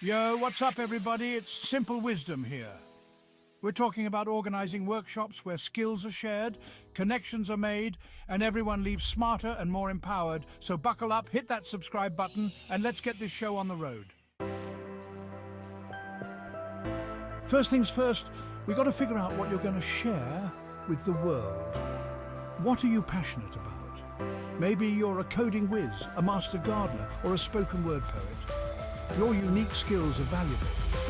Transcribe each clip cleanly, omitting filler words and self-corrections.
Yo, what's up everybody? It's Simple Wisdom here. We're talking about organizing workshops where skills are shared, connections are made, and everyone leaves smarter and more empowered. So buckle up, hit that subscribe button, and let's get this show on the road. First things first, we've got to figure out what you're going to share with the world. What are you passionate about? Maybe you're a coding whiz, a master gardener, or a spoken word poet. Your unique skills are valuable,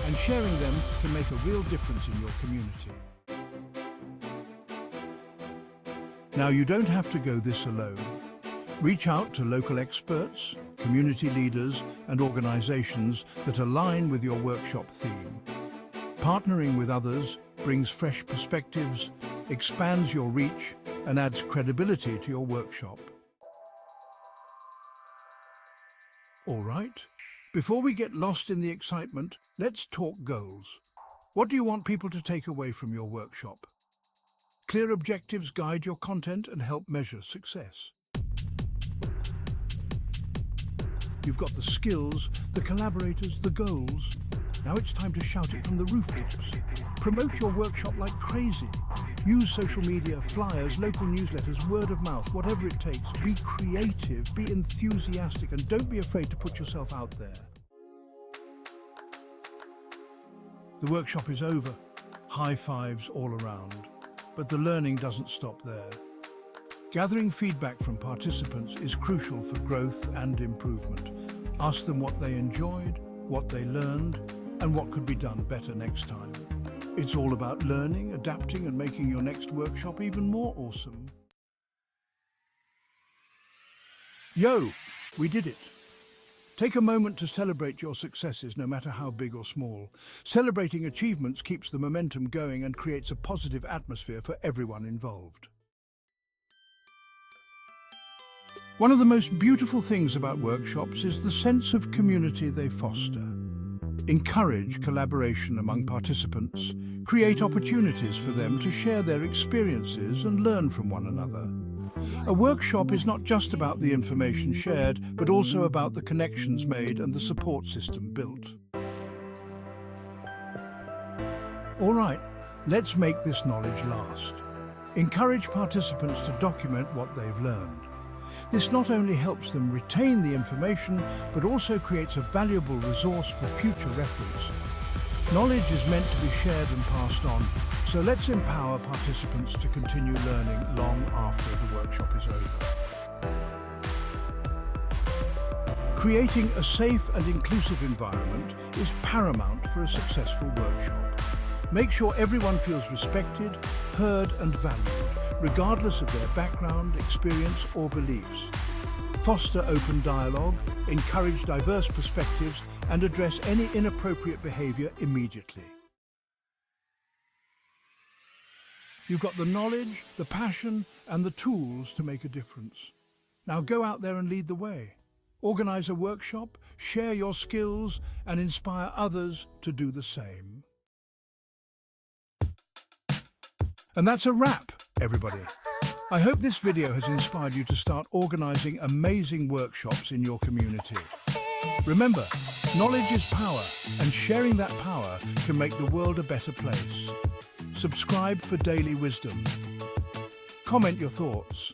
and sharing them can make a real difference in your community. Now, you don't have to go this alone. Reach out to local experts, community leaders, and organizations that align with your workshop theme. Partnering with others brings fresh perspectives, expands your reach, and adds credibility to your workshop. All right. Before we get lost in the excitement, let's talk goals. What do you want people to take away from your workshop? Clear objectives guide your content and help measure success. You've got the skills, the collaborators, the goals. Now it's time to shout it from the rooftops. Promote your workshop like crazy. Use social media, flyers, local newsletters, word of mouth, whatever it takes. Be creative, be enthusiastic, and don't be afraid to put yourself out there. The workshop is over. High fives all around. But the learning doesn't stop there. Gathering feedback from participants is crucial for growth and improvement. Ask them what they enjoyed, what they learned, and what could be done better next time. It's all about learning, adapting, and making your next workshop even more awesome. Yo, we did it. Take a moment to celebrate your successes, no matter how big or small. Celebrating achievements keeps the momentum going and creates a positive atmosphere for everyone involved. One of the most beautiful things about workshops is the sense of community they foster. Encourage collaboration among participants. Create opportunities for them to share their experiences and learn from one another. A workshop is not just about the information shared, but also about the connections made and the support system built. All right, let's make this knowledge last. Encourage participants to document what they've learned. This not only helps them retain the information, but also creates a valuable resource for future reference. Knowledge is meant to be shared and passed on, so let's empower participants to continue learning long after the workshop is over. Creating a safe and inclusive environment is paramount for a successful workshop. Make sure everyone feels respected, heard, and valued, regardless of their background, experience, or beliefs. Foster open dialogue, encourage diverse perspectives, and address any inappropriate behavior immediately. You've got the knowledge, the passion, and the tools to make a difference. Now go out there and lead the way. Organize a workshop, share your skills, and inspire others to do the same. And that's a wrap, everybody. I hope this video has inspired you to start organizing amazing workshops in your community. Remember, knowledge is power, and sharing that power can make the world a better place. Subscribe for daily wisdom. Comment your thoughts.